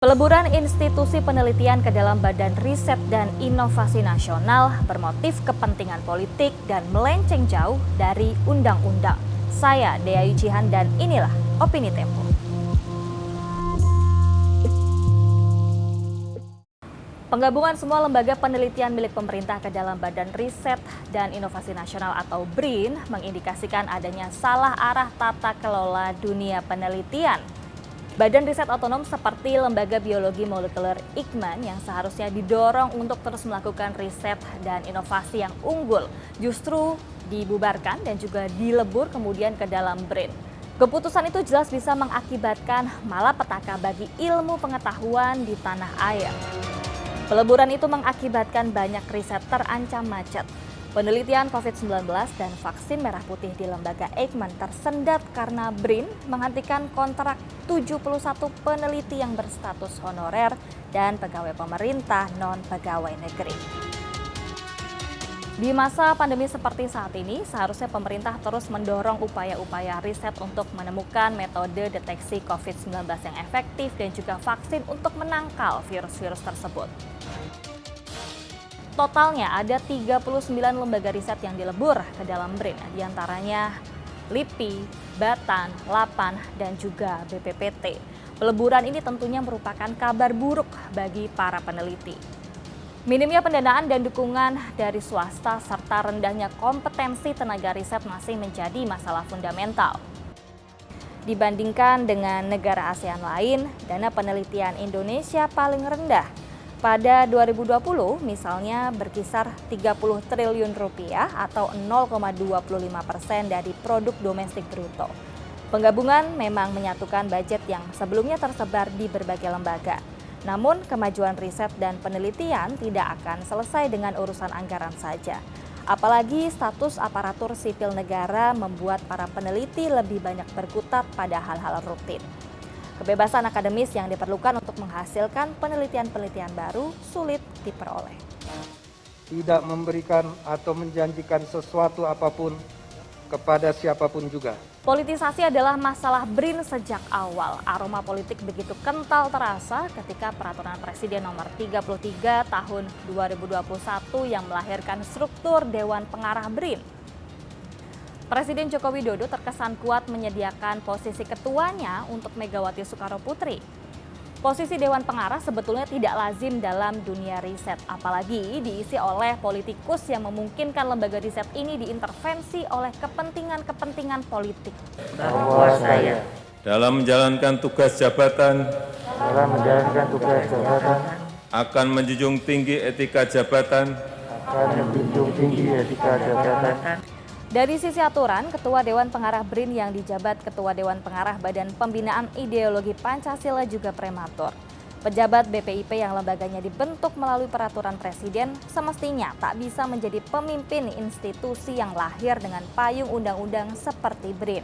Peleburan institusi penelitian ke dalam Badan Riset dan Inovasi Nasional bermotif kepentingan politik dan melenceng jauh dari undang-undang. Saya Dea Yujihan dan inilah Opini Tempo. Penggabungan semua lembaga penelitian milik pemerintah ke dalam Badan Riset dan Inovasi Nasional atau BRIN mengindikasikan adanya salah arah tata kelola dunia penelitian. Badan riset otonom seperti Lembaga Biologi Molekuler Eijkman yang seharusnya didorong untuk terus melakukan riset dan inovasi yang unggul justru dibubarkan dan juga dilebur kemudian ke dalam BRIN. Keputusan itu jelas bisa mengakibatkan malapetaka bagi ilmu pengetahuan di tanah air. Peleburan itu mengakibatkan banyak riset terancam macet. Penelitian COVID-19 dan vaksin merah putih di Lembaga Eijkman tersendat karena BRIN menghentikan kontrak 71 peneliti yang berstatus honorer dan pegawai pemerintah non-pegawai negeri. Di masa pandemi seperti saat ini, seharusnya pemerintah terus mendorong upaya-upaya riset untuk menemukan metode deteksi COVID-19 yang efektif dan juga vaksin untuk menangkal virus-virus tersebut. Totalnya ada 39 lembaga riset yang dilebur ke dalam BRIN, diantaranya LIPI, Batan, Lapan, dan juga BPPT. Peleburan ini tentunya merupakan kabar buruk bagi para peneliti. Minimnya pendanaan dan dukungan dari swasta serta rendahnya kompetensi tenaga riset masih menjadi masalah fundamental. Dibandingkan dengan negara ASEAN lain, dana penelitian Indonesia paling rendah. Pada 2020 misalnya berkisar 30 triliun rupiah atau 0,25% dari produk domestik bruto. Penggabungan memang menyatukan budget yang sebelumnya tersebar di berbagai lembaga. Namun kemajuan riset dan penelitian tidak akan selesai dengan urusan anggaran saja. Apalagi status aparatur sipil negara membuat para peneliti lebih banyak berkutat pada hal-hal rutin. Kebebasan akademis yang diperlukan untuk menghasilkan penelitian-penelitian baru sulit diperoleh. Tidak memberikan atau menjanjikan sesuatu apapun kepada siapapun juga. Politisasi adalah masalah BRIN sejak awal. Aroma politik begitu kental terasa ketika Peraturan Presiden Nomor 33 Tahun 2021 yang melahirkan struktur Dewan Pengarah BRIN. Presiden Joko Widodo terkesan kuat menyediakan posisi ketuanya untuk Megawati Soekarnoputri. Posisi Dewan Pengarah sebetulnya tidak lazim dalam dunia riset, apalagi diisi oleh politikus yang memungkinkan lembaga riset ini diintervensi oleh kepentingan-kepentingan politik. Bahwa saya dalam menjalankan tugas jabatan akan menjunjung tinggi etika jabatan. Dari sisi aturan, Ketua Dewan Pengarah BRIN yang dijabat Ketua Dewan Pengarah Badan Pembinaan Ideologi Pancasila juga prematur. Pejabat BPIP yang lembaganya dibentuk melalui peraturan presiden semestinya tak bisa menjadi pemimpin institusi yang lahir dengan payung undang-undang seperti BRIN.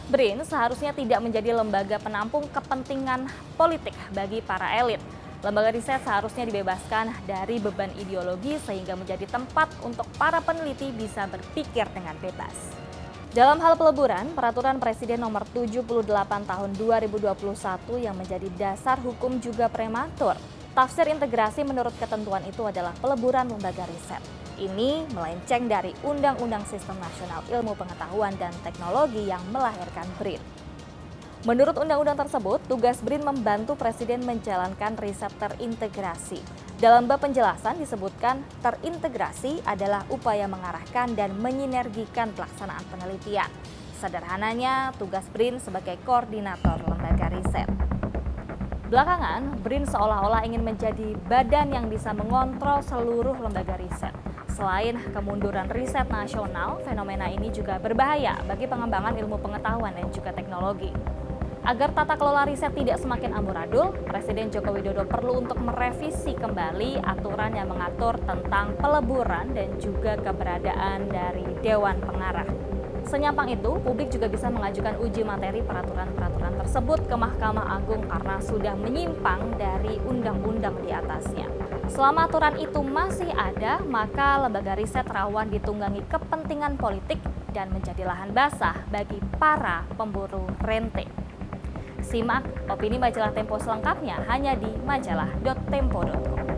BRIN seharusnya tidak menjadi lembaga penampung kepentingan politik bagi para elit. Lembaga riset seharusnya dibebaskan dari beban ideologi sehingga menjadi tempat untuk para peneliti bisa berpikir dengan bebas. Dalam hal peleburan, Peraturan Presiden Nomor 78 Tahun 2021 yang menjadi dasar hukum juga prematur. Tafsir integrasi menurut ketentuan itu adalah peleburan lembaga riset. Ini melenceng dari Undang-Undang Sistem Nasional Ilmu Pengetahuan dan Teknologi yang melahirkan BRIN. Menurut undang-undang tersebut, tugas BRIN membantu Presiden menjalankan riset terintegrasi. Dalam bab penjelasan disebutkan terintegrasi adalah upaya mengarahkan dan menyinergikan pelaksanaan penelitian. Sederhananya, tugas BRIN sebagai koordinator lembaga riset. Belakangan, BRIN seolah-olah ingin menjadi badan yang bisa mengontrol seluruh lembaga riset. Selain kemunduran riset nasional, fenomena ini juga berbahaya bagi pengembangan ilmu pengetahuan dan juga teknologi. Agar tata kelola riset tidak semakin amburadul, Presiden Joko Widodo perlu untuk merevisi kembali aturan yang mengatur tentang peleburan dan juga keberadaan dari Dewan Pengarah. Senyampang itu, publik juga bisa mengajukan uji materi peraturan-peraturan tersebut ke Mahkamah Agung karena sudah menyimpang dari undang-undang di atasnya. Selama aturan itu masih ada, maka lembaga riset rawan ditunggangi kepentingan politik dan menjadi lahan basah bagi para pemburu rente. Simak opini majalah Tempo selengkapnya hanya di majalah.tempo.com.